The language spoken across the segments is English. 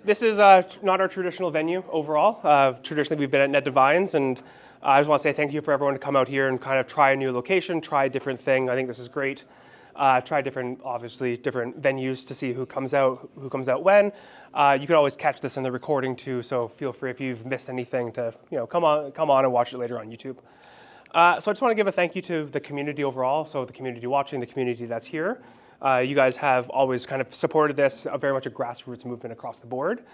this is not our traditional venue overall. Traditionally, we've been at Net Divines, and I just want to say thank you for everyone to come out here and kind of try a new location, try a different thing. I think this is great. Try different venues to see who comes out when. You can always catch this in the recording too, so feel free if you've missed anything to come on and watch it later on YouTube. So I just want to give a thank you to the community overall, so the community watching, the community that's here. You guys have always kind of supported this, very much a grassroots movement across the board.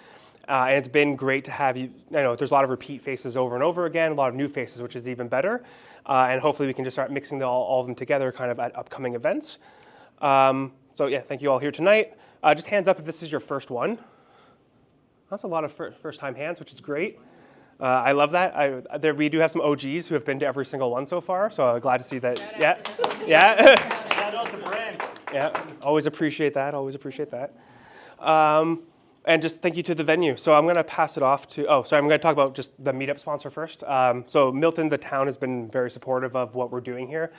And it's been great to have you. I know there's a lot of repeat faces over and over again, a lot of new faces, which is even better. And hopefully we can just start mixing all of them together kind of at upcoming events. So yeah, thank you all here tonight. Just hands up if this is your first one. That's a lot of first-time hands, which is great. I love that. We do have some OGs who have been to every single one so far, so I'm glad to see that. Yeah. Shout out to Brand. Yeah, always appreciate that, And just thank you to the venue. So I'm going to pass it off to, I'm going to talk about just the Meetup sponsor first. So Milton, the town, has been very supportive of what we're doing here.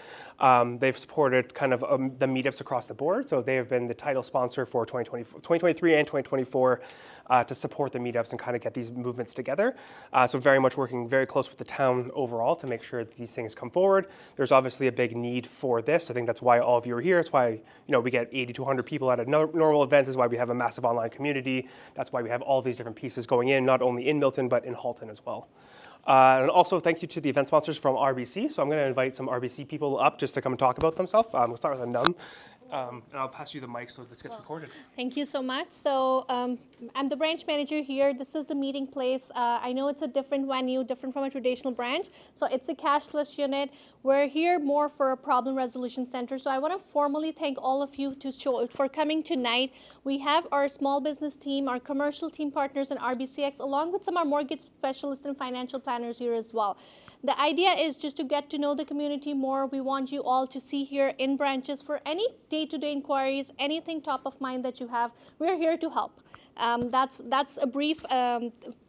They've supported kind of the meetups across the board. So they have been the title sponsor for 2023 and 2024 to support the meetups and kind of get these movements together. So very much working very close with the town overall to make sure that these things come forward. There's obviously a big need for this. I think that's why all of you are here. It's why we get 80 to 100 people at a normal event. Is why we have a massive online community. That's why we have all these different pieces going in, not only in Milton, but in Halton as well. And also thank you to the event sponsors from RBC. So I'm going to invite some RBC people up just to come and talk about themselves. We'll start with Anum. And I'll pass you the mic so this gets recorded. Thank you so much. So I'm the branch manager here. This is the meeting place. I know it's a different venue, different from a traditional branch. So it's a cashless unit. We're here more for a problem resolution center. So I want to formally thank all of you for coming tonight. We have our small business team, our commercial team partners, and RBCx, along with some of our mortgage specialists and financial planners here as well. The idea is just to get to know the community more. We want you all to see here in branches for any day-to-day inquiries, anything top of mind that you have. We're here to help. That's a brief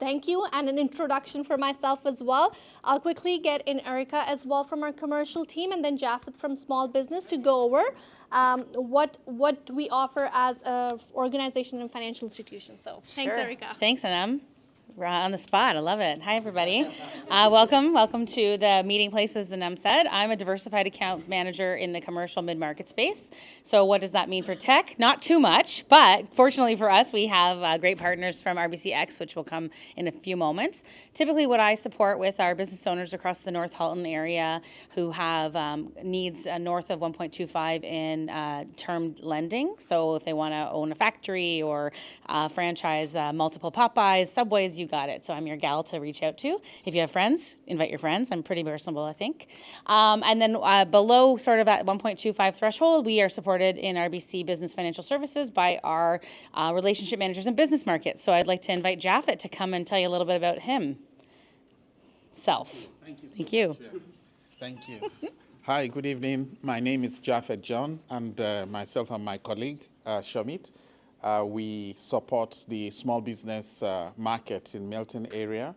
thank you and an introduction for myself as well. I'll quickly get in Erica as well from our commercial team, and then Japheth from small business to go over what we offer as an organization and financial institution. So thanks, Erica. Thanks, Anam. We're on the spot. I love it. Hi, everybody. Welcome to the meeting place, as Anam said. I'm a diversified account manager in the commercial mid-market space. So what does that mean for tech? Not too much, but fortunately for us, we have great partners from RBCx, which will come in a few moments. Typically, what I support with are business owners across the North Halton area who have needs north of 1.25 in term lending. So if they want to own a factory or franchise multiple Popeyes, Subways, you got it. So I'm your gal to reach out to. If you have friends, invite your friends. I'm pretty personable, I think. And then below sort of at 1.25 threshold, we are supported in RBC Business Financial Services by our relationship managers in business markets. So I'd like to invite Japheth to come and tell you a little bit about himself. Thank you. Thank you. Thank you. Hi, good evening. My name is Japheth John, and myself and my colleague, Shamit. We support the small business market in Milton area,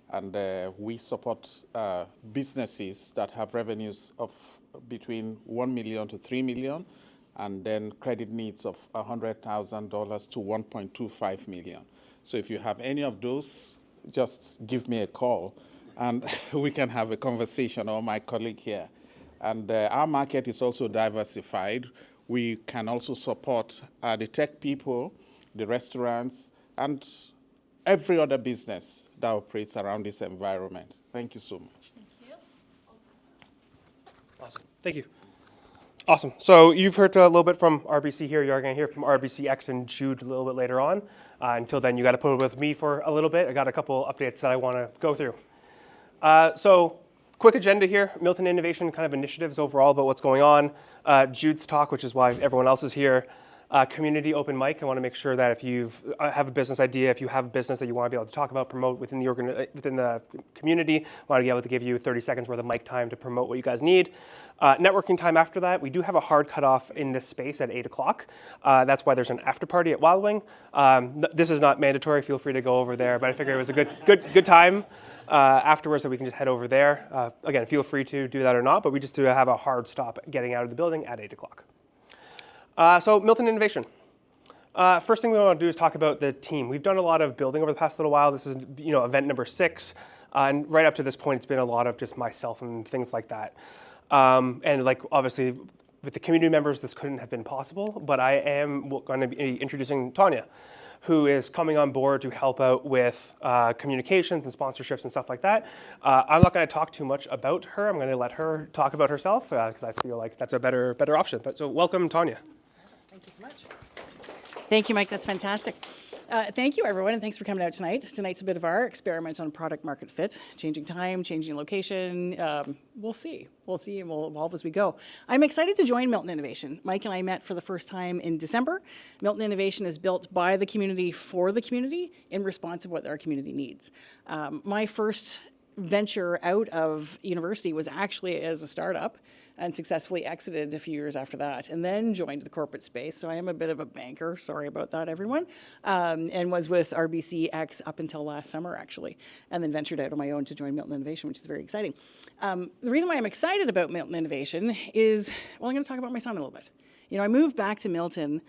and we support businesses that have revenues of between $1 million to $3 million, and then credit needs of $100,000 to $1.25 million. So if you have any of those, just give me a call, and we can have a conversation, or my colleague here. And our market is also diversified. We can also support the tech people, the restaurants, and every other business that operates around this environment. Thank you so much. Thank you. Awesome. Thank you. Awesome. So you've heard a little bit from RBC here. You're going to hear from RBCx and Jude a little bit later on. Until then, you got to put it with me for a little bit. I got a couple updates that I want to go through. So quick agenda here, Milton Innovation kind of initiatives overall about what's going on. Jude's talk, which is why everyone else is here. Community open mic. I want to make sure that if you have a business idea, if you have a business that you want to be able to talk about, promote within the community, I want to be able to give you 30 seconds worth of mic time to promote what you guys need. Networking time after that. We do have a hard cutoff in this space at 8 o'clock. That's why there's an after party at Wild Wing. This is not mandatory. Feel free to go over there, but I figure it was a good time afterwards that we can just head over there. Again, feel free to do that or not, but we just do have a hard stop getting out of the building at 8 o'clock. So Milton Innovation. First thing we want to do is talk about the team. We've done a lot of building over the past little while. This is, event number 6. And right up to this point, it's been a lot of just myself and things like that. And like, obviously, with the community members, this couldn't have been possible, but I am going to be introducing Tanya, who is coming on board to help out with communications and sponsorships and stuff like that. I'm not going to talk too much about her. I'm going to let her talk about herself because I feel like that's a better option. So welcome, Tanya. Thank you so much. Thank you, Mike. That's fantastic. Thank you, everyone, and thanks for coming out tonight. Tonight's a bit of our experiment on product market fit, changing time, changing location. We'll see, and we'll evolve as we go. I'm excited to join Milton Innovation. Mike and I met for the first time in December. Milton Innovation is built by the community for the community in response of what our community needs. My first venture out of university was actually as a startup and successfully exited a few years after that and then joined the corporate space. So I am a bit of a banker, sorry about that, everyone, and was with RBCx up until last summer, actually, and then ventured out on my own to join Milton Innovation, which is very exciting. The reason why I'm excited about Milton Innovation is, well, I'm going to talk about my son a little bit. I moved back to Milton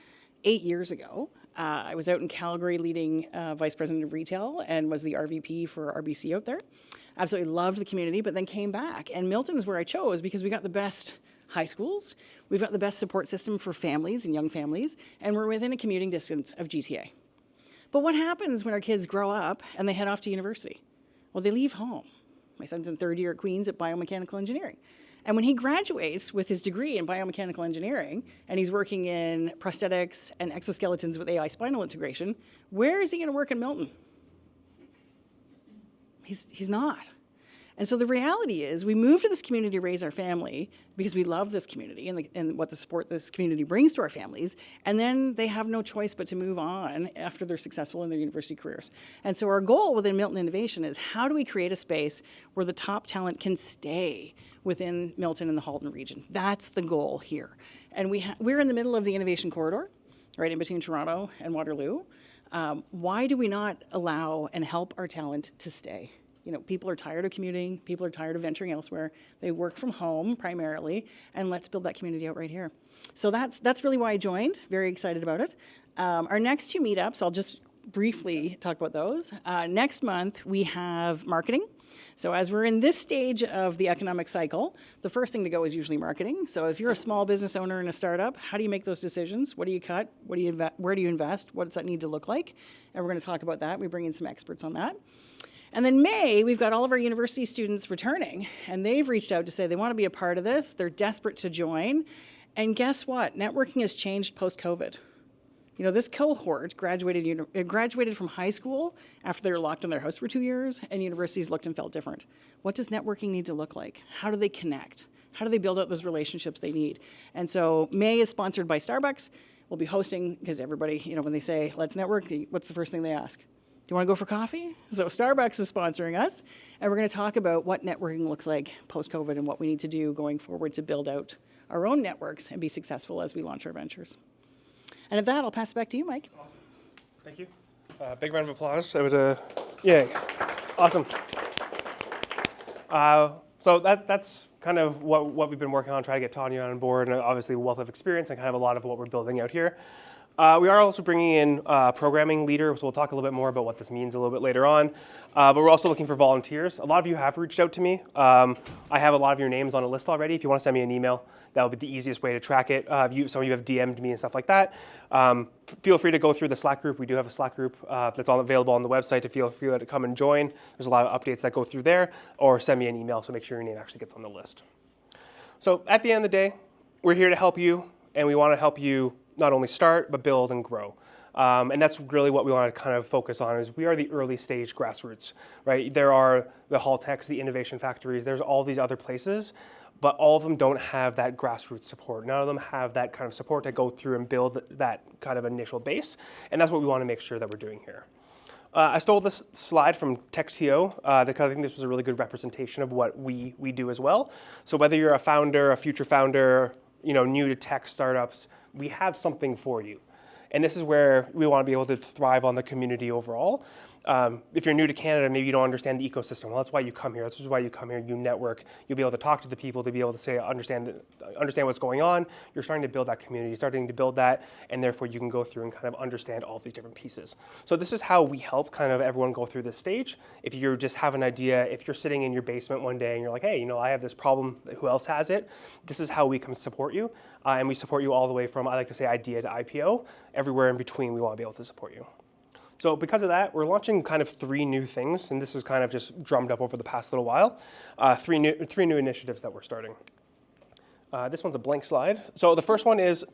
8 years ago. I was out in Calgary leading Vice President of Retail and was the RVP for RBC out there. Absolutely loved the community, but then came back. And Milton is where I chose because we got the best high schools, we've got the best support system for families and young families, and we're within a commuting distance of GTA. But what happens when our kids grow up and they head off to university? Well, they leave home. My son's in third year at Queen's at biomechanical engineering. And when he graduates with his degree in biomechanical engineering, and he's working in prosthetics and exoskeletons with AI spinal integration, where is he going to work in Milton? He's not. And so the reality is we moved to this community to raise our family because we love this community and what the support this community brings to our families. And then they have no choice but to move on after they're successful in their university careers. And so our goal within Milton Innovation is how do we create a space where the top talent can stay within Milton and the Halton region? That's the goal here. And we're in the middle of the innovation corridor, right in between Toronto and Waterloo. Why do we not allow and help our talent to stay? People are tired of commuting. People are tired of venturing elsewhere. They work from home primarily, and let's build that community out right here. So that's really why I joined. Very excited about it. Our next 2 meetups, I'll just briefly talk about those. Next month, we have marketing. So as we're in this stage of the economic cycle, the first thing to go is usually marketing. So if you're a small business owner in a startup, how do you make those decisions? What do you cut? Where do you invest? What does that need to look like? And we're going to talk about that. We bring in some experts on that. And then May, we've got all of our university students returning, and they've reached out to say they want to be a part of this. They're desperate to join. And guess what? Networking has changed post-COVID. This cohort graduated from high school after they were locked in their house for 2 years, and universities looked and felt different. What does networking need to look like? How do they connect? How do they build out those relationships they need? And so May is sponsored by Starbucks. We'll be hosting, because everybody, when they say, let's network, what's the first thing they ask? Do you want to go for coffee? So Starbucks is sponsoring us, and we're going to talk about what networking looks like post-COVID and what we need to do going forward to build out our own networks and be successful as we launch our ventures. And at that, I'll pass it back to you, Mike. Awesome. Thank you. Big round of applause. Yay. Awesome. So that's kind of what we've been working on, trying to get Tanya on board, and obviously a wealth of experience and kind of a lot of what we're building out here. We are also bringing in a programming leader, so we'll talk a little bit more about what this means a little bit later on. But we're also looking for volunteers. A lot of you have reached out to me. I have a lot of your names on a list already. If you want to send me an email, that would be the easiest way to track it. Some of you have DM'd me and stuff like that. Feel free to go through the Slack group. We do have a Slack group that's all available on the website to feel free to come and join. There's a lot of updates that go through there, or send me an email so make sure your name actually gets on the list. So at the end of the day, we're here to help you, and we want to help you not only start, but build and grow. And that's really what we want to kind of focus on is we are the early stage grassroots, right? There are the Haltex, the innovation factories, there's all these other places, but all of them don't have that grassroots support. None of them have that kind of support to go through and build that kind of initial base. And that's what we want to make sure that we're doing here. I stole this slide from TechTO because I think this was a really good representation of what we do as well. So whether you're a founder, a future founder, new to tech startups, we have something for you. And this is where we want to be able to thrive on the community overall. If you're new to Canada, maybe you don't understand the ecosystem. Well, that's why you come here. This is why you come here. You network. You'll be able to talk to the people to be able to say, understand what's going on. You're starting to build that community. You're starting to build that, and therefore you can go through and kind of understand all of these different pieces. So this is how we help kind of everyone go through this stage. If you just have an idea, if you're sitting in your basement one day and you're like, hey, I have this problem. Who else has it? This is how we can support you, and we support you all the way from, I like to say, idea to IPO. Everywhere in between, we want to be able to support you. So because of that, we're launching kind of 3 new things, and this was kind of just drummed up over the past little while. 3 new initiatives that we're starting. This one's a blank slide. So the first one is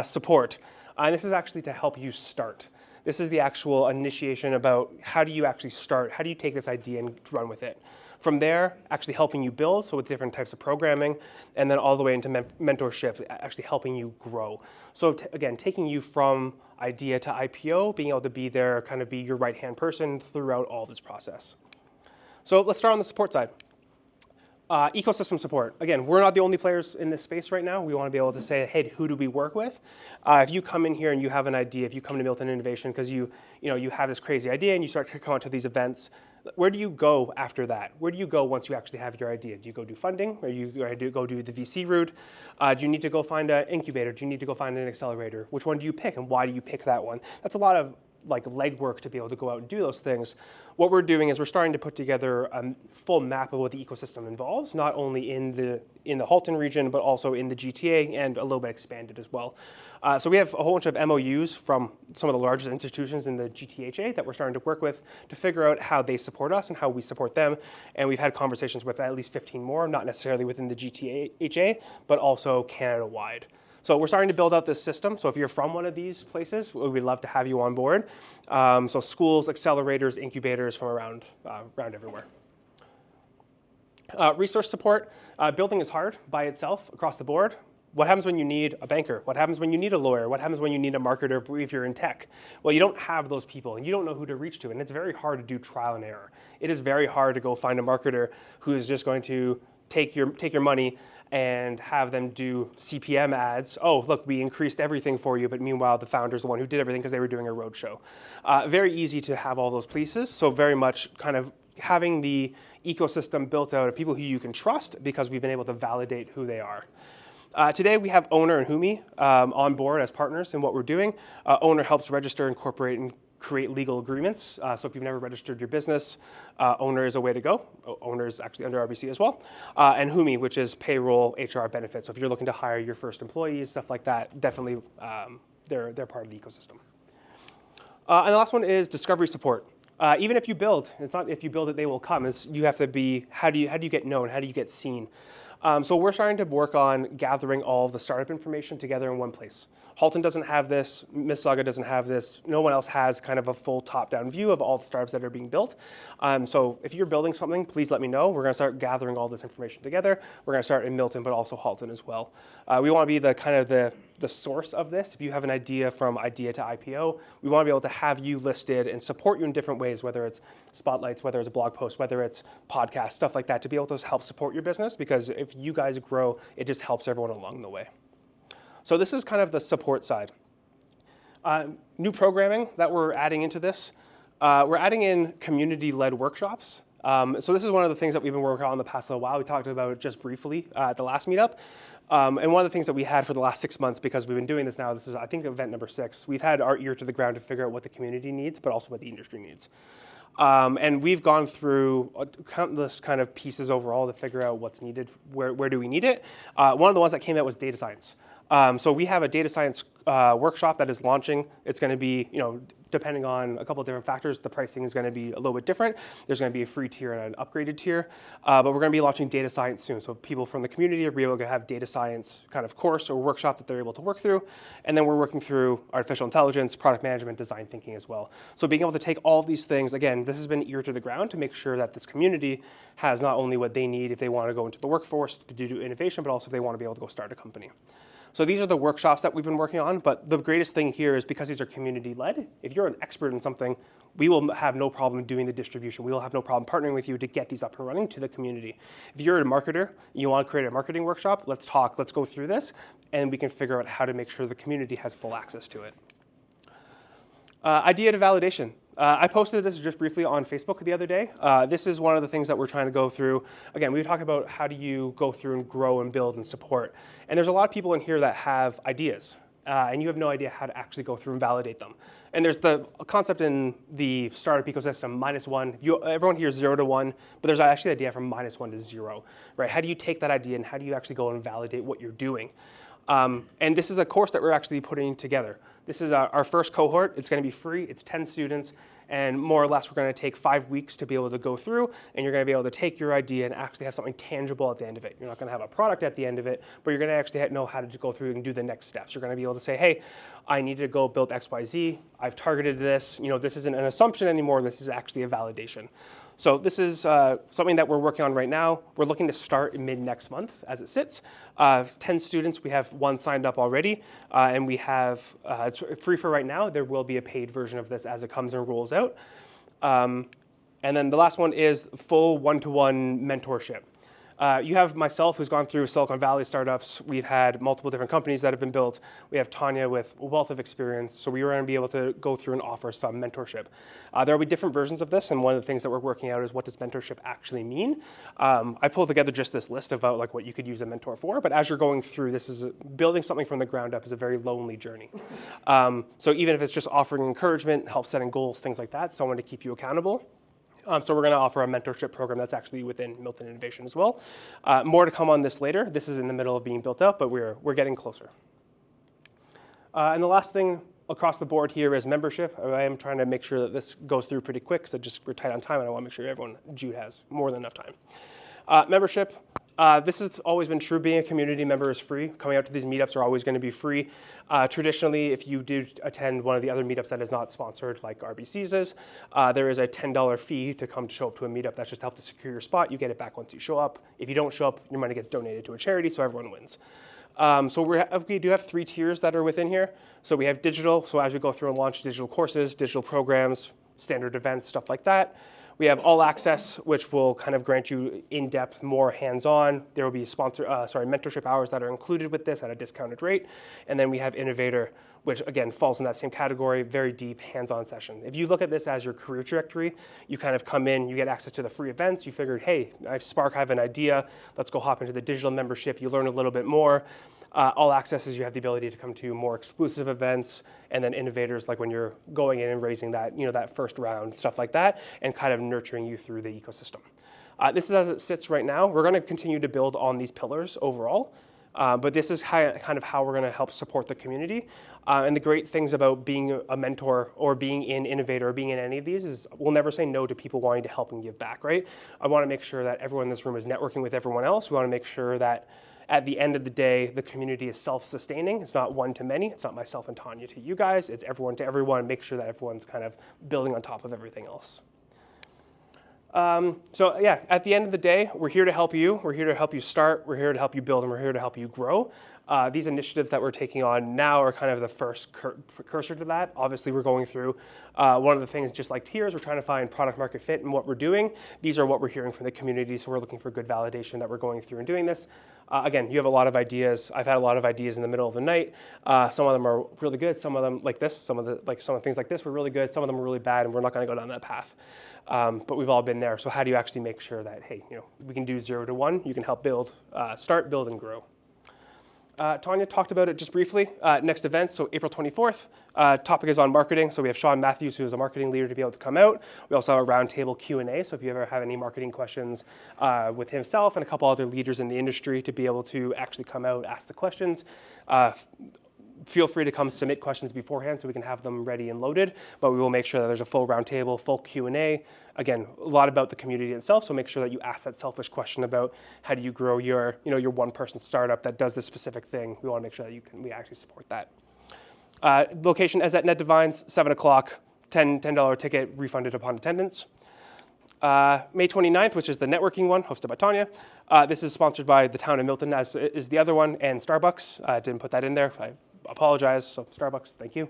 support, and this is actually to help you start. This is the actual initiation about how do you actually start, how do you take this idea and run with it. From there, actually helping you build, so with different types of programming, and then all the way into mentorship, actually helping you grow. So again, taking you from idea to IPO, being able to be there, kind of be your right-hand person throughout all this process. So let's start on the support side. Ecosystem support. Again, we're not the only players in this space right now. We want to be able to say, hey, who do we work with? If you come in here and you have an idea, if you come to Milton Innovation because you have this crazy idea and you start to come out to these events, where do you go after that? Where do you go once you actually have your idea? Do you go do funding? Or do you go do the VC route? Do you need to go find an incubator? Do you need to go find an accelerator? Which one do you pick and why do you pick that one? That's a lot of legwork to be able to go out and do those things. What we're doing is we're starting to put together a full map of what the ecosystem involves, not only in the Halton region, but also in the GTA and a little bit expanded as well. So we have a whole bunch of MOUs from some of the largest institutions in the GTHA that we're starting to work with to figure out how they support us and how we support them. And we've had conversations with at least 15 more, not necessarily within the GTHA, but also Canada-wide. So we're starting to build out this system. So if you're from one of these places, we'd love to have you on board. So schools, accelerators, incubators from around everywhere. Resource support. Building is hard by itself across the board. What happens when you need a banker? What happens when you need a lawyer? What happens when you need a marketer if you're in tech? Well, you don't have those people and you don't know who to reach to. And it's very hard to do trial and error. It is very hard to go find a marketer who is just going to take your money and have them do CPM ads. Oh, look, we increased everything for you, but meanwhile, the founder's the one who did everything because they were doing a roadshow. Very easy to have all those pieces, so very much kind of having the ecosystem built out of people who you can trust because we've been able to validate who they are. Today, we have Owner and Humi on board as partners in what we're doing. Owner helps register, incorporate, and create legal agreements. So if you've never registered your business, Owner is a way to go. Owner is actually under RBC as well. And Humi, which is payroll, HR benefits. So if you're looking to hire your first employees, stuff like that, definitely they're part of the ecosystem. And the last one is discovery support. Even if you build, it's not if you build it, they will come. You have to be, how do you get known? How do you get seen? So we're starting to work on gathering all of the startup information together in one place. Halton doesn't have this, Mississauga doesn't have this, no one else has kind of a full top-down view of all the startups that are being built. So if you're building something, please let me know. We're going to start gathering all this information together. We're going to start in Milton, but also Halton as well. We want to be the source of this. If you have an idea from idea to IPO, we want to be able to have you listed and support you in different ways, whether it's spotlights, whether it's a blog post, whether it's podcasts, stuff like that, to be able to help support your business, because if you guys grow, it just helps everyone along the way. So this is kind of the support side. New programming that we're adding into this. We're adding in community-led workshops. So this is one of the things that we've been working on the past little while. We talked about it just briefly at the last meetup. And one of the things that we had for the last 6 months, because we've been doing this now, this is, I think, event number 6, we've had our ear to the ground to figure out what the community needs, but also what the industry needs. And we've gone through countless kind of pieces overall to figure out what's needed, where do we need it. One of the ones that came out was data science. So we have a data science workshop that is launching. It's going to be, depending on a couple of different factors, the pricing is going to be a little bit different. There's going to be a free tier and an upgraded tier. But we're going to be launching data science soon. So people from the community will be able to have data science kind of course or workshop that they're able to work through. And then we're working through artificial intelligence, product management, design thinking as well. So being able to take all of these things, again, this has been ear to the ground to make sure that this community has not only what they need if they want to go into the workforce to do innovation, but also if they want to be able to go start a company. So these are the workshops that we've been working on, but the greatest thing here is because these are community-led, if you're an expert in something, we will have no problem doing the distribution. We will have no problem partnering with you to get these up and running to the community. If you're a marketer, you want to create a marketing workshop, let's talk, let's go through this, and we can figure out how to make sure the community has full access to it. Idea to validation. I posted this just briefly on Facebook the other day. This is one of the things that we're trying to go through. Again, we talk about how do you go through and grow and build and support. And there's a lot of people in here that have ideas, and you have no idea how to actually go through and validate them. And there's the concept in the startup ecosystem, -1. Everyone here is 0 to 1, but there's actually an idea from -1 to 0, right? How do you take that idea and how do you actually go and validate what you're doing? And this is a course that we're actually putting together. This is our first cohort. It's going to be free. It's 10 students. And more or less, we're going to take 5 weeks to be able to go through. And you're going to be able to take your idea and actually have something tangible at the end of it. You're not going to have a product at the end of it, but you're going to actually know how to go through and do the next steps. You're going to be able to say, hey, I need to go build X, Y, Z. I've targeted this. This isn't an assumption anymore. This is actually a validation. So this is something that we're working on right now. We're looking to start in mid next month as it sits. 10 students, we have 1 signed up already, and we have, it's free for right now. There will be a paid version of this as it comes and rolls out. And then the last one is full one-to-one mentorship. You have myself, who's gone through Silicon Valley startups. We've had multiple different companies that have been built. We have Tanya with a wealth of experience, so we were going to be able to go through and offer some mentorship. There will be different versions of this, and one of the things that we're working out is what does mentorship actually mean. I pulled together just this list about like what you could use a mentor for, but as you're going through, this is building something from the ground up is a very lonely journey. So even if it's just offering encouragement, help setting goals, things like that, someone to keep you accountable. So we're going to offer a mentorship program that's actually within Milton Innovation as well. More to come on this later. This is in the middle of being built out, but we're getting closer. And the last thing across the board here is membership. I am trying to make sure that this goes through pretty quick, so we're tight on time, and I want to make sure Jude has more than enough time. Membership. This has always been true. Being a community member is free. Coming out to these meetups are always going to be free. Traditionally, if you do attend one of the other meetups that is not sponsored, like RBC's is, there is a $10 fee to show up to a meetup. That's just help to secure your spot. You get it back once you show up. If you don't show up, your money gets donated to a charity, so everyone wins. So we do have 3 tiers that are within here. So we have digital. So as we go through and launch digital courses, digital programs, standard events, stuff like that. We have all access, which will kind of grant you in-depth, more hands-on. There will be mentorship hours that are included with this at a discounted rate. And then we have innovator, which again falls in that same category, very deep hands-on session. If you look at this as your career trajectory, you kind of come in, you get access to the free events. You figured, hey, I have an idea. Let's go hop into the digital membership. You learn a little bit more. All access is you have the ability to come to more exclusive events, and then innovators, like when you're going in and raising that, that first round, stuff like that, and kind of nurturing you through the ecosystem. This is as it sits right now. We're going to continue to build on these pillars overall, but this is kind of how we're going to help support the community. And the great things about being a mentor or being an innovator or being in any of these is we'll never say no to people wanting to help and give back, right? I want to make sure that everyone in this room is networking with everyone else. We want to make sure that at the end of the day, the community is self-sustaining. It's not one to many. It's not myself and Tanya to you guys. It's everyone to everyone. Make sure that everyone's kind of building on top of everything else. So yeah, at the end of the day, we're here to help you. We're here to help you start. We're here to help you build, and we're here to help you grow. These initiatives that we're taking on now are kind of the first precursor to that. Obviously, we're going through one of the things just like here is we're trying to find product market fit in what we're doing. These are what we're hearing from the community, so we're looking for good validation that we're going through and doing this. Again, you have a lot of ideas. I've had a lot of ideas in the middle of the night. Some of them are really good. Some of them, like this, some of the things like this were really good. Some of them were really bad, and we're not going to go down that path. But we've all been there. So how do you actually make sure that, hey, we can do 0 to 1. You can help start, build, and grow. Tanya talked about it just briefly. Next event, so April 24th. Topic is on marketing. So we have Sean Matthews, who is a marketing leader, to be able to come out. We also have a roundtable Q&A. So if you ever have any marketing questions with himself and a couple other leaders in the industry to be able to actually come out, ask the questions. Feel free to come submit questions beforehand so we can have them ready and loaded, but we will make sure that there's a full roundtable, full Q&A. Again, a lot about the community itself, so make sure that you ask that selfish question about how do you grow your one-person startup that does this specific thing. We want to make sure that we actually support that. Location is at Net Divines, 7 o'clock, $10 ticket, refunded upon attendance. May 29th, which is the networking one, hosted by Tanya. This is sponsored by the town of Milton, as is the other one, and Starbucks. I didn't put that in there. I apologize. So Starbucks, thank you.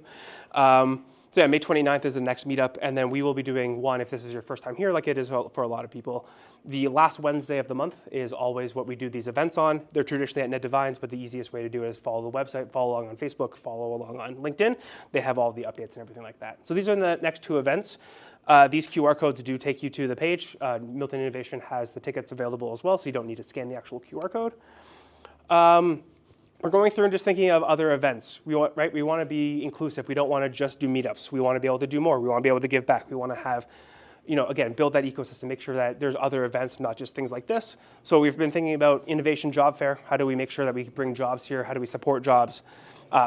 So yeah, May 29th is the next meetup, and then we will be doing one, if this is your first time here, like it is for a lot of people. The last Wednesday of the month is always what we do these events on. They're traditionally at Net Divines, but the easiest way to do it is follow the website, follow along on Facebook, follow along on LinkedIn. They have all the updates and everything like that. So these are the next two events. These QR codes do take you to the page. Milton Innovation has the tickets available as well, so you don't need to scan the actual QR code. We're going through and just thinking of other events. We want to be inclusive. We don't want to just do meetups. We want to be able to do more. We want to be able to give back. We want to have, again, build that ecosystem, make sure that there's other events, not just things like this. So we've been thinking about innovation job fair. How do we make sure that we bring jobs here? How do we support jobs?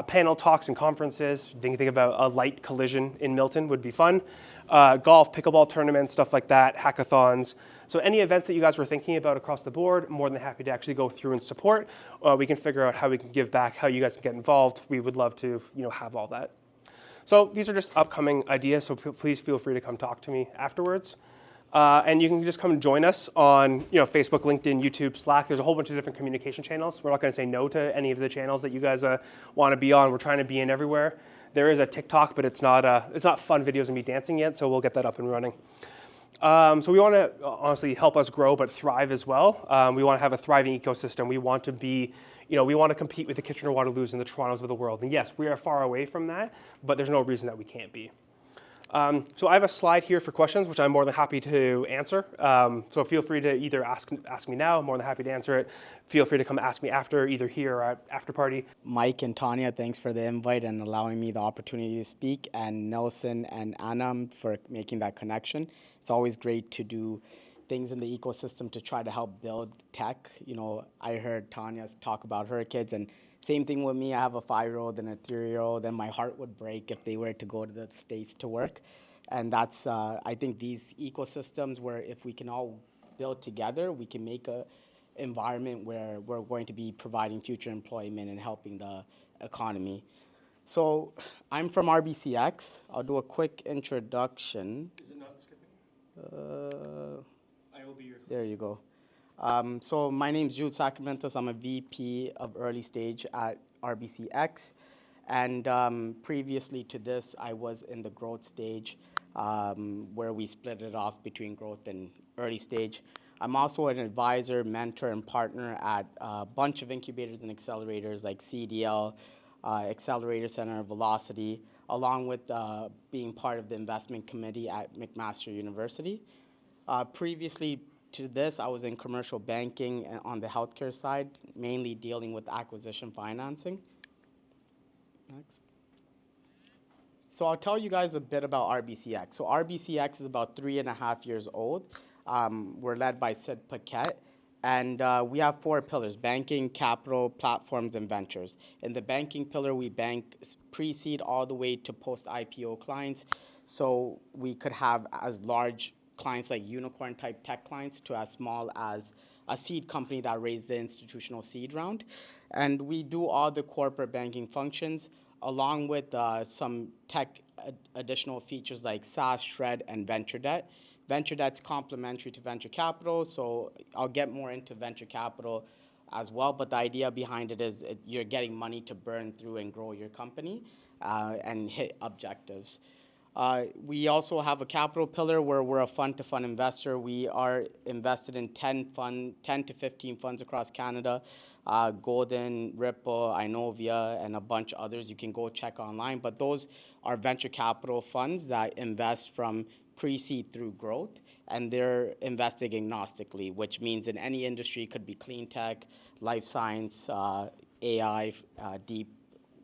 Panel talks and conferences. Think about a light collision in Milton would be fun. Golf, pickleball tournaments, stuff like that, hackathons. So any events that you guys were thinking about across the board, more than happy to actually go through and support. We can figure out how we can give back, how you guys can get involved. We would love to have all that. So these are just upcoming ideas, so please feel free to come talk to me afterwards. And you can just come join us on Facebook, LinkedIn, YouTube, Slack. There's a whole bunch of different communication channels. We're not going to say no to any of the channels that you guys want to be on. We're trying to be in everywhere. There is a TikTok, but it's not fun videos of me dancing yet, so we'll get that up and running. So we want to honestly help us grow, but thrive as well. We want to have a thriving ecosystem. We want to be, we want to compete with the Kitchener-Waterloos and the Torontos of the world. And yes, we are far away from that, but there's no reason that we can't be. So I have a slide here for questions, which I'm more than happy to answer. So feel free to either ask me now, I'm more than happy to answer it. Feel free to come ask me after, either here or at after party. Mike and Tanya, thanks for the invite and allowing me the opportunity to speak, and Nelson and Anam for making that connection. It's always great to do things in the ecosystem to try to help build tech. I heard Tanya talk about her kids, and same thing with me. I have a 5-year-old and a 3-year-old, and my heart would break if they were to go to the States to work. And that's, I think these ecosystems where if we can all build together, we can make a environment where we're going to be providing future employment and helping the economy. So I'm from RBCx. I'll do a quick introduction. Is it not skipping? I will be your. There you go. So my name is Jude Sacramentos. I'm a VP of early stage at RBCx. And previously to this, I was in the growth stage where we split it off between growth and early stage. I'm also an advisor, mentor, and partner at a bunch of incubators and accelerators like CDL, Accelerator Center, Velocity, along with being part of the investment committee at McMaster University. Previously to this, I was in commercial banking on the healthcare side, mainly dealing with acquisition financing. Next. So I'll tell you guys a bit about RBCx. So RBCx is about 3.5 years old. We're led by Sid Paquette. And we have 4 pillars: banking, capital, platforms, and ventures. In the banking pillar, we bank pre-seed all the way to post-IPO clients. So we could have as large clients like unicorn-type tech clients to as small as a seed company that raised the institutional seed round. And we do all the corporate banking functions along with some tech additional features like SaaS, Shred, and venture debt. Venture debt's complementary to venture capital, so I'll get more into venture capital as well, but the idea behind it is you're getting money to burn through and grow your company and hit objectives. We also have a capital pillar where we're a fund-to-fund investor. We are invested in 10 to 15 funds across Canada, Golden, Ripple, Inovia, and a bunch of others. You can go check online, but those are venture capital funds that invest from pre-seed through growth, and they're investing agnostically, which means in any industry, could be clean tech, life science, AI, deep,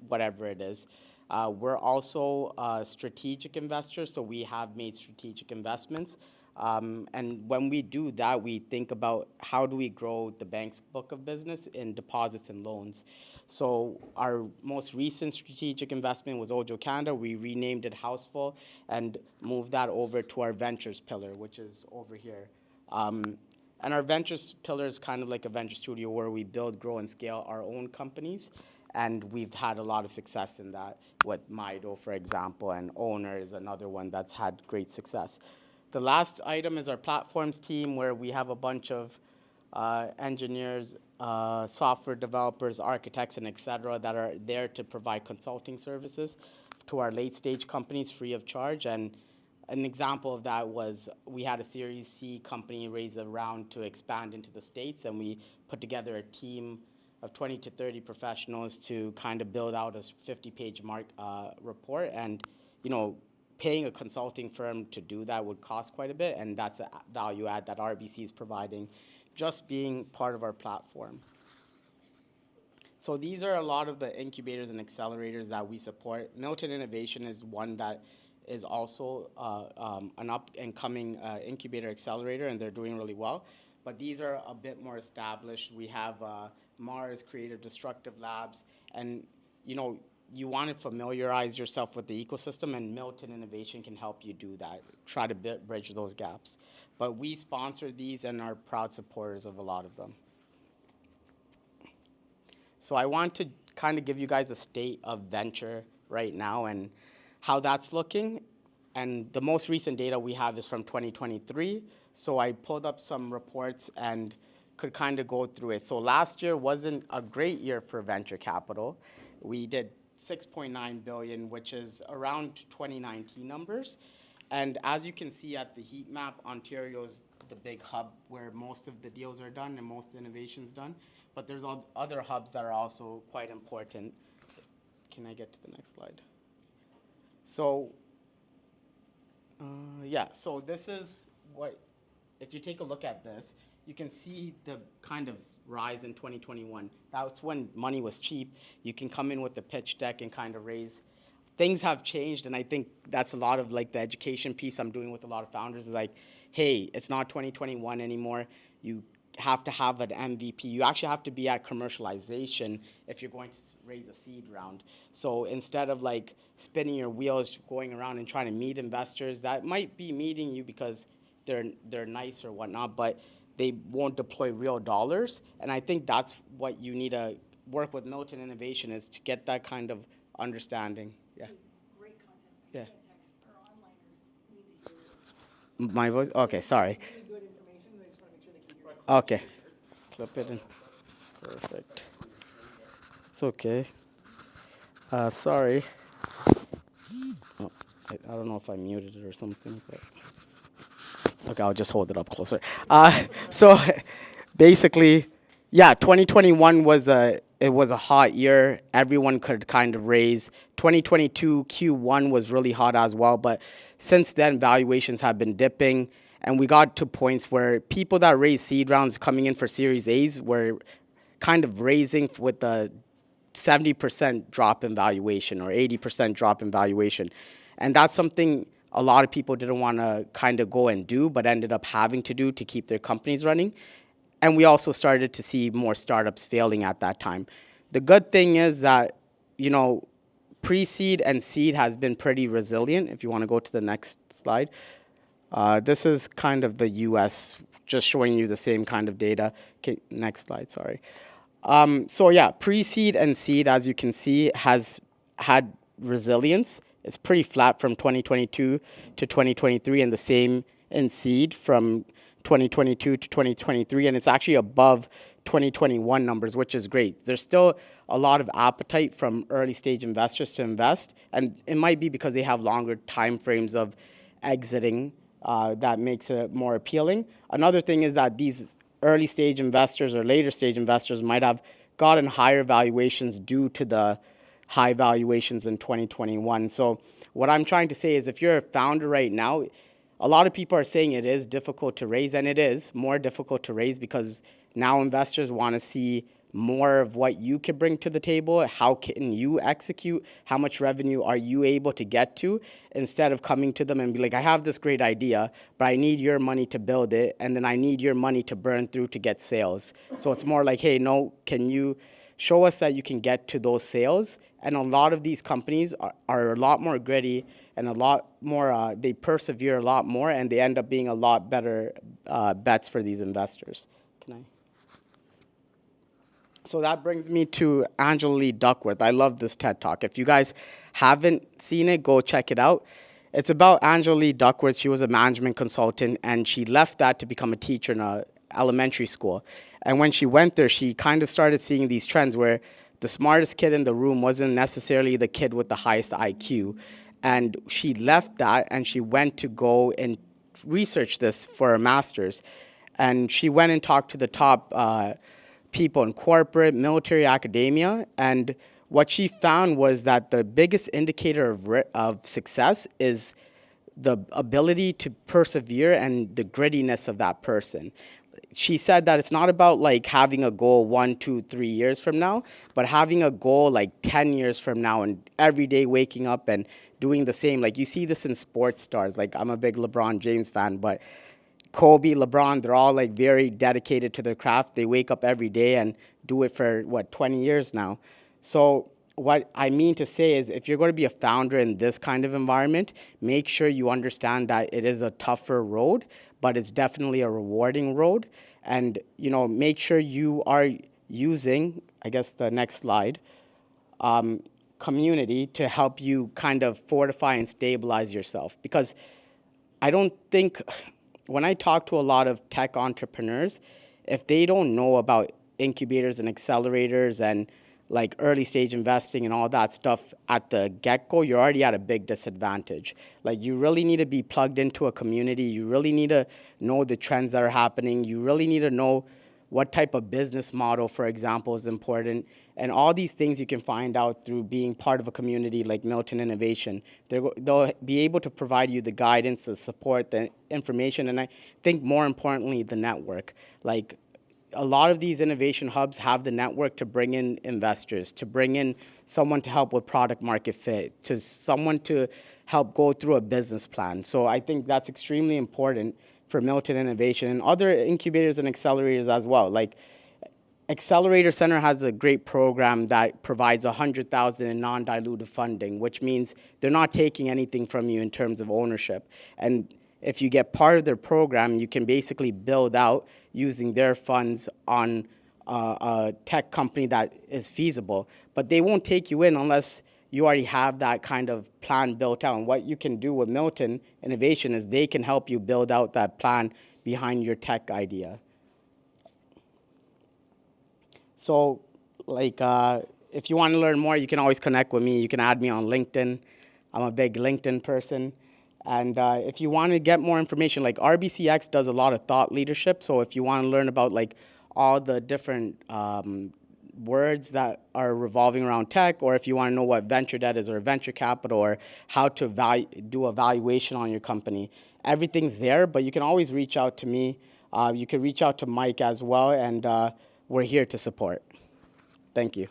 whatever it is. We're also strategic investors, so we have made strategic investments. And when we do that, we think about how do we grow the bank's book of business in deposits and loans. So our most recent strategic investment was Ojo Canada. We renamed it Houseful and moved that over to our ventures pillar, which is over here. And our ventures pillar is kind of like a venture studio where we build, grow, and scale our own companies. And we've had a lot of success in that with Mido, for example, and Owner is another one that's had great success. The last item is our platforms team, where we have a bunch of engineers, software developers, architects, and et cetera that are there to provide consulting services to our late stage companies free of charge. And an example of that was we had a Series C company raise a round to expand into the States, and we put together a team of 20 to 30 professionals to kind of build out a 50-page report. And, you know, paying a consulting firm to do that would cost quite a bit, and that's a value add that RBC is providing, just being part of our platform. So these are a lot of the incubators and accelerators that we support. Milton Innovation is one that is also an up-and-coming incubator accelerator, and they're doing really well. But these are a bit more established. We have Mars, Creative Destructive Labs, and you want to familiarize yourself with the ecosystem, and Milton Innovation can help you do that, try to bridge those gaps. But we sponsor these and are proud supporters of a lot of them. So I want to kind of give you guys a state of venture right now and how that's looking. And the most recent data we have is from 2023. So I pulled up some reports and could kind of go through it. So last year wasn't a great year for venture capital. We did 6.9 billion, which is around 2019 numbers. And as you can see at the heat map, Ontario's the big hub where most of the deals are done and most innovation's done. But there's other hubs that are also quite important. Can I get to the next slide? So, yeah, so this is what, if you take a look at this, you can see the kind of rise in 2021. That's when money was cheap. You can come in with the pitch deck and kind of raise. Things have changed, and I think that's a lot of like the education piece I'm doing with a lot of founders is like, hey, it's not 2021 anymore. You have to have an MVP. You actually have to be at commercialization if you're going to raise a seed round. So instead of like spinning your wheels, going around and trying to meet investors, that might be meeting you because they're nice or whatnot, but they won't deploy real dollars. And I think that's what you need to work with Milton Innovation is to get that kind of understanding. Yeah. Great content. Yeah. Text our onliners need to hear My voice? Okay, sorry. really good information. They just want to make sure they can hear it. Okay. Clip it in. Perfect. It's okay. Sorry. Oh, I don't know if I muted it or something, but okay, I'll just hold it up closer. So basically, yeah, 2021 was a hot year. Everyone could kind of raise. 2022 Q1 was really hot as well, but since then valuations have been dipping, and we got to points where people that raised seed rounds coming in for Series A's were kind of raising with the 70% drop in valuation or 80% drop in valuation. And that's something a lot of people didn't want to kind of go and do, but ended up having to do to keep their companies running. And we also started to see more startups failing at that time. The good thing is that, pre-seed and seed has been pretty resilient. If you want to go to the next slide. This is kind of the US, just showing you the same kind of data. Okay, next slide, sorry. So yeah, pre-seed and seed, as you can see, has had resilience. It's pretty flat from 2022 to 2023, and the same in seed from 2022 to 2023, and it's actually above 2021 numbers, which is great. There's still a lot of appetite from early stage investors to invest, and it might be because they have longer time frames of exiting that makes it more appealing. Another thing is that these early stage investors or later stage investors might have gotten higher valuations due to the high valuations in 2021. So what I'm trying to say is if you're a founder right now, a lot of people are saying it is difficult to raise, and it is more difficult to raise because now investors want to see more of what you can bring to the table. How can you execute? How much revenue are you able to get to? Instead of coming to them and be like, I have this great idea, but I need your money to build it, and then I need your money to burn through to get sales. So it's more like, hey, no, can you show us that you can get to those sales? And a lot of these companies are a lot more gritty and a lot more, they persevere a lot more, and they end up being a lot better bets for these investors. Can I? So that brings me to Angela Lee Duckworth. I love this TED Talk. If you guys haven't seen it, go check it out. It's about Angela Lee Duckworth. She was a management consultant, and she left that to become a teacher and elementary school. And when she went there, she kind of started seeing these trends where the smartest kid in the room wasn't necessarily the kid with the highest IQ. And she left that and she went to go and research this for a master's. And she went and talked to the top people in corporate, military, academia, and what she found was that the biggest indicator of success is the ability to persevere and the grittiness of that person. She said that it's not about like having a goal 1, 2, 3 years from now, but having a goal like 10 years from now and every day waking up and doing the same. Like you see this in sports stars. Like I'm a big LeBron James fan, but Kobe, LeBron, they're all like very dedicated to their craft. They wake up every day and do it for 20 years now. So what I mean to say is if you're going to be a founder in this kind of environment, make sure you understand that it is a tougher road, but it's definitely a rewarding road. And, make sure you are using, I guess the next slide, community to help you kind of fortify and stabilize yourself. Because I don't think, when I talk to a lot of tech entrepreneurs, if they don't know about incubators and accelerators and like early stage investing and all that stuff at the get-go, you're already at a big disadvantage. Like you really need to be plugged into a community. You really need to know the trends that are happening. You really need to know what type of business model, for example, is important. And all these things you can find out through being part of a community like Milton Innovation. They'll be able to provide you the guidance, the support, the information, and I think more importantly, the network. Like a lot of these innovation hubs have the network to bring in investors, to bring in someone to help with product market fit, to someone to help go through a business plan. So I think that's extremely important for Milton Innovation and other incubators and accelerators as well. Like Accelerator Center has a great program that provides $100,000 in non-dilutive funding, which means they're not taking anything from you in terms of ownership. And if you get part of their program, you can basically build out using their funds on a tech company that is feasible. But they won't take you in unless you already have that kind of plan built out. And what you can do with Milton Innovation is they can help you build out that plan behind your tech idea. So, like, if you want to learn more, you can always connect with me. You can add me on LinkedIn. I'm a big LinkedIn person. And if you want to get more information, like RBCx does a lot of thought leadership. So if you want to learn about like all the different words that are revolving around tech, or if you want to know what venture debt is or venture capital, or how to do a valuation on your company, everything's there. But you can always reach out to me. You can reach out to Mike as well, and we're here to support. Thank you.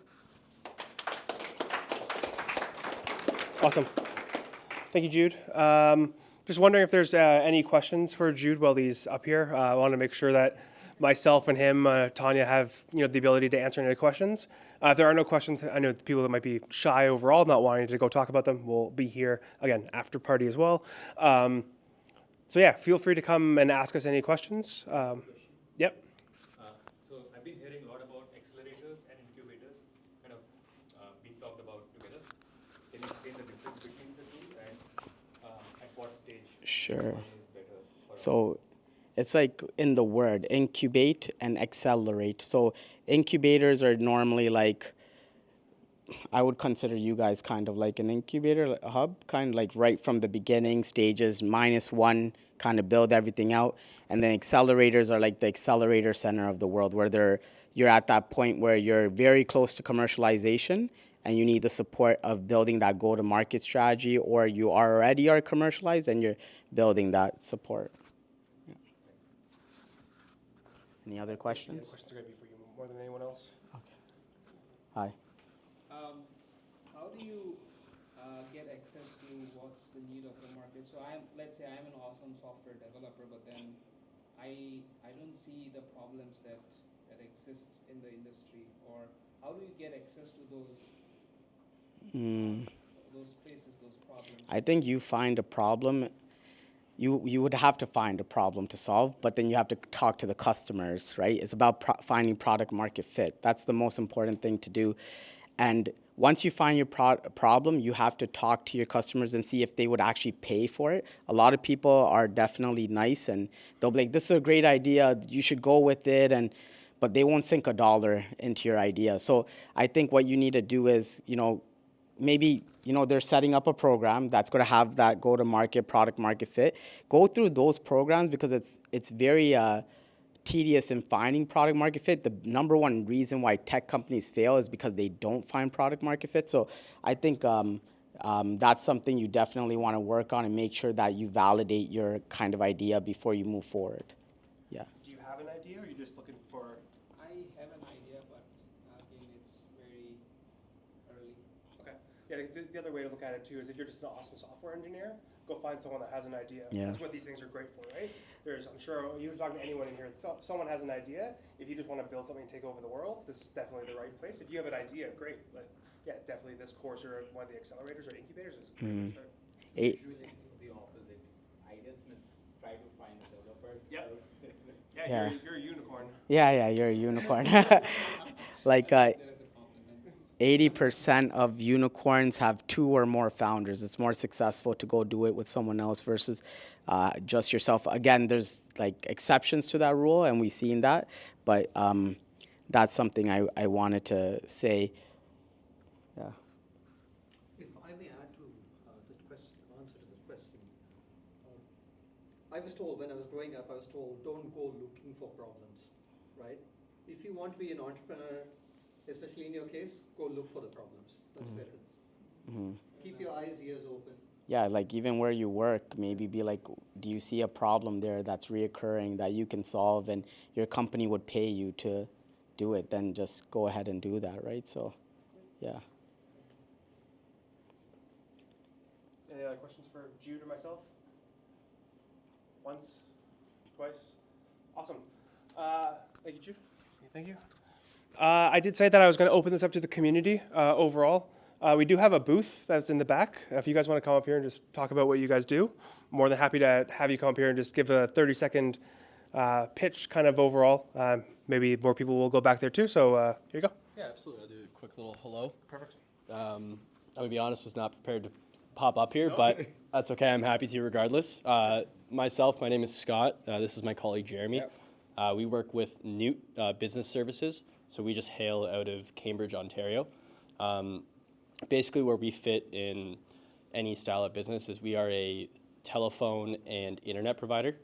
Awesome. Thank you, Jude. Just wondering if there's any questions for Jude while he's up here. I want to make sure that myself and him, Tanya, have the ability to answer any questions. If there are no questions, I know the people that might be shy overall, not wanting to go talk about them, will be here again after party as well. So yeah, feel free to come and ask us any questions. Yep. So I've been hearing a lot about accelerators and incubators kind of being talked about together. Can you explain the difference between the two and at what stage Sure. one is better? So it's like in the word, incubate and accelerate. So incubators are normally like, I would consider you guys kind of like an incubator, like a hub, kind of like right from the beginning stages, -1, kind of build everything out. And then accelerators are like the accelerator center of the world, where you're at that point where you're very close to commercialization and you need the support of building that go-to-market strategy, or you already are commercialized and you're building that support. Yeah. Any other questions? Questions are going to be for you more than anyone else. Okay. Hi. How do you get access to what's the need of the market? So let's say I'm an awesome software developer, but then I don't see the problems that exists in the industry, or how do you get access to those places, those problems? I think you find a problem. You would have to find a problem to solve, but then you have to talk to the customers, right? It's about finding product market fit. That's the most important thing to do. And once you find your problem, you have to talk to your customers and see if they would actually pay for it. A lot of people are definitely nice, and they'll be like, this is a great idea, you should go with it, but they won't sink a dollar into your idea. So I think what you need to do is, maybe, they're setting up a program that's going to have that go-to-market, product market fit. Go through those programs, because it's very tedious in finding product market fit. The number one reason why tech companies fail is because they don't find product market fit. So I think that's something you definitely want to work on, and make sure that you validate your kind of idea before you move forward. Yeah. Do you have an idea, or are you just looking for? I have an idea, but again, it's very early. Okay. Yeah, the other way to look at it too is if you're just an awesome software engineer, go find someone that has an idea. Yeah. That's what these things are great for, right? I'm sure you're talking to anyone in here, someone has an idea. If you just want to build something and take over the world, this is definitely the right place. If you have an idea, great. But yeah, definitely this course or one of the accelerators or incubators is a great start. Usually it's the opposite. Ideas means try to find a developer. Yep. Yeah. Yeah, you're a unicorn. Yeah, you're a unicorn. Like 80% of unicorns have 2 or more founders. It's more successful to go do it with someone else versus just yourself. Again, there's like exceptions to that rule, and we've seen that, but that's something I wanted to say. Yeah. If I may add to answer to the question, I was told when I was growing up, don't go looking for problems, right? If you want to be an entrepreneur, especially in your case, go look for the problems. That's where it is. Mm-hmm. Keep your eyes, ears open. Yeah, like even where you work, maybe be like, do you see a problem there that's reoccurring that you can solve, and your company would pay you to do it? Then just go ahead and do that, right? So, yeah. Any other questions for Jude or myself? Once? Twice? Awesome. Thank you, Jude. Thank you. I did say that I was going to open this up to the community overall. We do have a booth that's in the back. If you guys want to come up here and just talk about what you guys do, I'm more than happy to have you come up here and just give a 30-second pitch kind of overall. Maybe more people will go back there too, so here you go. Yeah, absolutely. I'll do a quick little hello. Perfect. I'm going to be honest, was not prepared to pop up here, but that's okay. I'm happy to regardless. My name is Scott. This is my colleague, Jeremy. Yep. We work with Newt Business Services, so we just hail out of Cambridge, Ontario. Basically, where we fit in any style of business is we are a telephone and internet provider,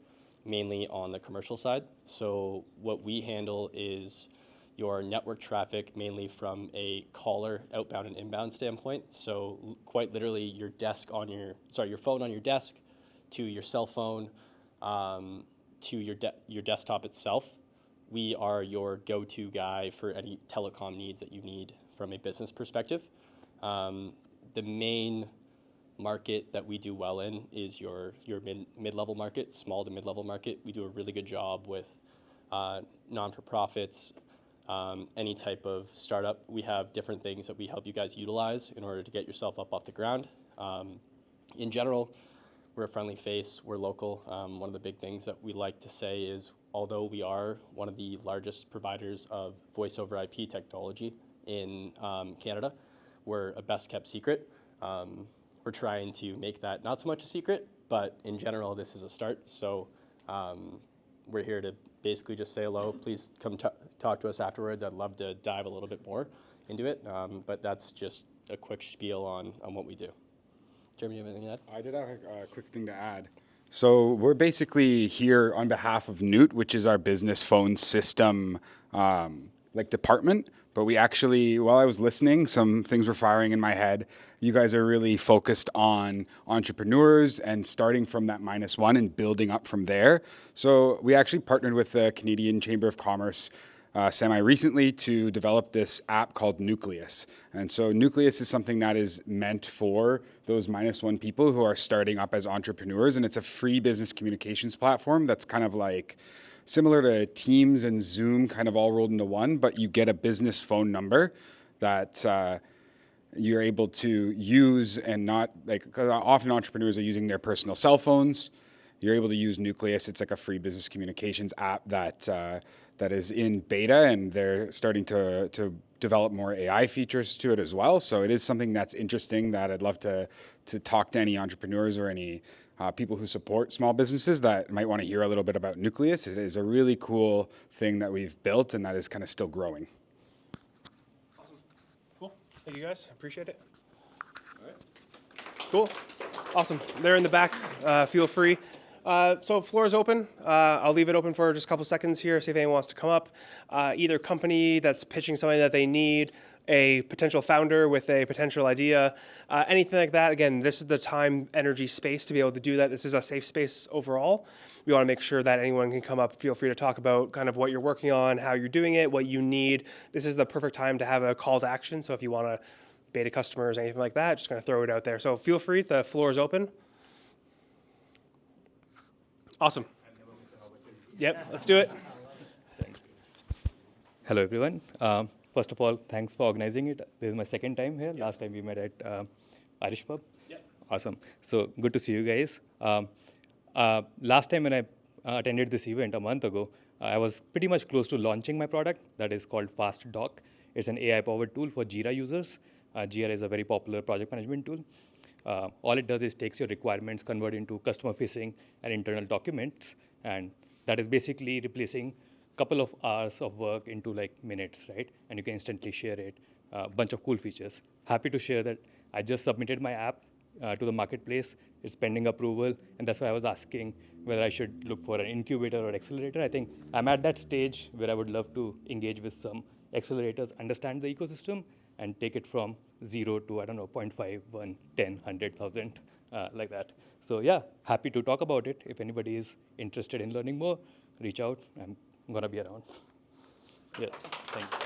mainly on the commercial side. So what we handle is your network traffic, mainly from a caller outbound and inbound standpoint. So quite literally your phone on your desk, to your cell phone, to your desktop itself. We are your go-to guy for any telecom needs that you need from a business perspective. The main market that we do well in is your mid-level market, small to mid-level market. We do a really good job with non-for-profits, any type of startup. We have different things that we help you guys utilize in order to get yourself up off the ground. In general, we're a friendly face, we're local. One of the big things that we like to say is, although we are one of the largest providers of voice over IP technology in Canada, we're a best kept secret. We're trying to make that not so much a secret, but in general, this is a start. So we're here to basically just say hello. Please come talk to us afterwards. I'd love to dive a little bit more into it, but that's just a quick spiel on what we do. Jeremy, you have anything to add? I did have a quick thing to add. So we're basically here on behalf of Newt, which is our business phone system department. But we actually, while I was listening, some things were firing in my head. You guys are really focused on entrepreneurs and starting from that -1 and building up from there. So we actually partnered with the Canadian Chamber of Commerce semi-recently to develop this app called Nucleus. And so Nucleus is something that is meant for those -1 people who are starting up as entrepreneurs. And it's a free business communications platform that's kind of like similar to Teams and Zoom, kind of all rolled into one, but you get a business phone number that you're able to use, and not like, because often entrepreneurs are using their personal cell phones. you're able to use Nucleus. It's like a free business communications app that is in beta, and they're starting to develop more AI features to it as well. So it is something that's interesting that I'd love to talk to any entrepreneurs or any people who support small businesses that might want to hear a little bit about Nucleus. It is a really cool thing that we've built and that is kind of still growing. Awesome. Cool. Thank you guys. Appreciate it. All right. Cool. Awesome. They're in the back. Feel free. So floor is open. I'll leave it open for just a couple seconds here, see if anyone wants to come up. Either company that's pitching something that they need, a potential founder with a potential idea, anything like that. Again, this is the time, energy, space to be able to do that. This is a safe space overall. We want to make sure that anyone can come up, feel free to talk about kind of what you're working on, how you're doing it, what you need. This is the perfect time to have a call to action. So if you want to beta customers, anything like that, just going to throw it out there. So feel free, the floor is open. Awesome. Yep, let's do it. Hello, everyone. First of all, thanks for organizing it. This is my second time here. Last time we met at Irish Pub. Yep. Awesome. So good to see you guys. Last time when I attended this event a month ago, I was pretty much close to launching my product that is called Fast Doc. It's an AI-powered tool for Jira users. Jira is a very popular project management tool. All it does is takes your requirements, convert into customer-facing and internal documents, and that is basically replacing a couple of hours of work into like minutes, right? And you can instantly share it. A bunch of cool features. Happy to share that I just submitted my app to the marketplace. It's pending approval, and that's why I was asking whether I should look for an incubator or accelerator. I think I'm at that stage where I would love to engage with some accelerators, understand the ecosystem, and take it from 0 to, I don't know, 0.5, 1, 10, 100,000, like that. So yeah, happy to talk about it. If anybody is interested in learning more, reach out. I'm gonna be around. Yeah, thanks.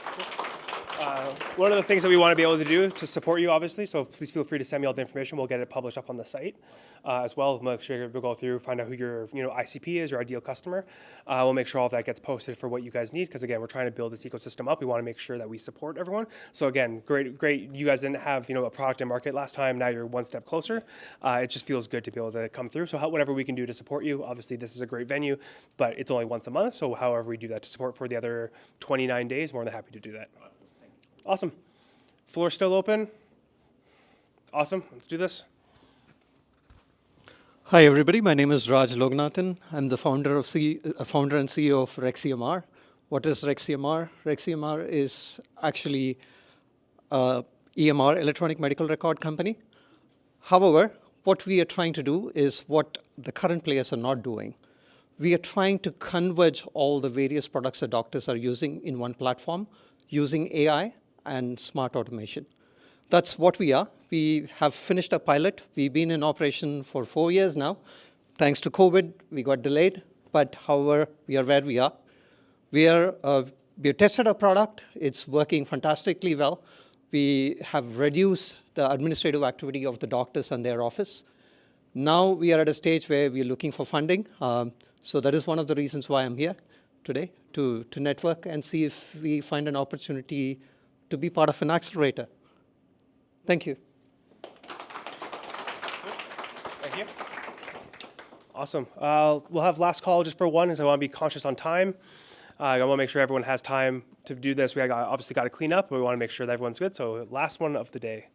One of the things that we want to be able to do to support you, obviously, so please feel free to send me all the information. We'll get it published up on the site as well. We'll make sure we'll go through, find out who your ICP is, your ideal customer. We'll make sure all of that gets posted for what you guys need, because again, we're trying to build this ecosystem up. We want to make sure that we support everyone. So again, great. You guys didn't have a product in market last time. Now you're one step closer. It just feels good to be able to come through. So whatever we can do to support you. Obviously, this is a great venue, but it's only once a month. So however we do that to support for the other 29 days, more than happy to do that. Awesome. Floor still open. Awesome. Let's do this. Hi, everybody. My name is Raj Loganathan. I'm the founder and CEO of RexEMR. What is RexEMR? RexEMR is actually EMR, electronic medical record company. However, what we are trying to do is what the current players are not doing. We are trying to converge all the various products that doctors are using in one platform using AI and smart automation. That's what we are. We have finished a pilot. We've been in operation for 4 years now. Thanks to COVID, we got delayed, but however, we are where we are. We have tested our product. It's working fantastically well. We have reduced the administrative activity of the doctors and their office. Now we are at a stage where we're looking for funding. So that is one of the reasons why I'm here today, to network and see if we find an opportunity to be part of an accelerator. Thank you. Thank you. Awesome. We'll have last call just for one, because I want to be conscious on time. I want to make sure everyone has time to do this. We obviously got to clean up, but we want to make sure that everyone's good. So last one of the day.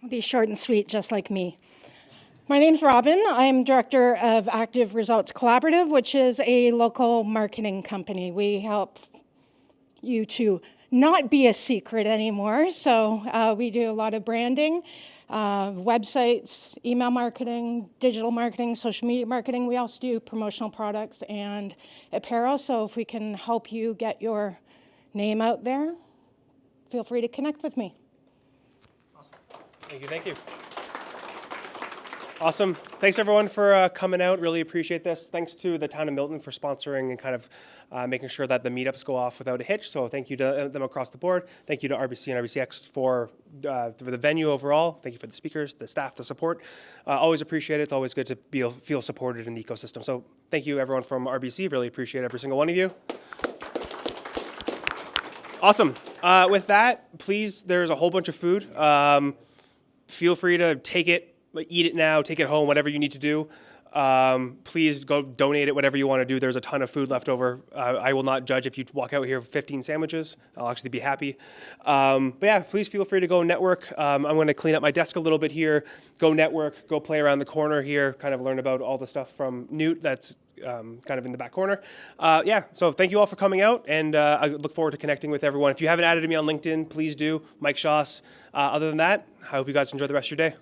I'll be short and sweet, just like me. My name's Robin. I'm director of Active Results Collaborative, which is a local marketing company. We help you to not be a secret anymore. So we do a lot of branding, websites, email marketing, digital marketing, social media marketing. We also do promotional products and apparel. So if we can help you get your name out there, feel free to connect with me. Awesome. Thank you. Awesome. Thanks, everyone, for coming out. Really appreciate this. Thanks to the town of Milton for sponsoring and kind of making sure that the meetups go off without a hitch. So thank you to them across the board. Thank you to RBC and RBCx for the venue overall. Thank you for the speakers, the staff, the support. Always appreciate it. It's always good to feel supported in the ecosystem. So thank you, everyone from RBC. Really appreciate every single one of you. Awesome. With that, please, there's a whole bunch of food. Feel free to take it. Eat it now, take it home, whatever you need to do. Please go donate it, whatever you want to do. There's a ton of food left over. I will not judge if you walk out here with 15 sandwiches. I'll actually be happy. But yeah, please feel free to go network. I'm going to clean up my desk a little bit here, go network, go play around the corner here, kind of learn about all the stuff from Newt that's kind of in the back corner. Yeah, so thank you all for coming out, and I look forward to connecting with everyone. If you haven't added me on LinkedIn, please do. Mike Schoss. Other than that, I hope you guys enjoy the rest of your day.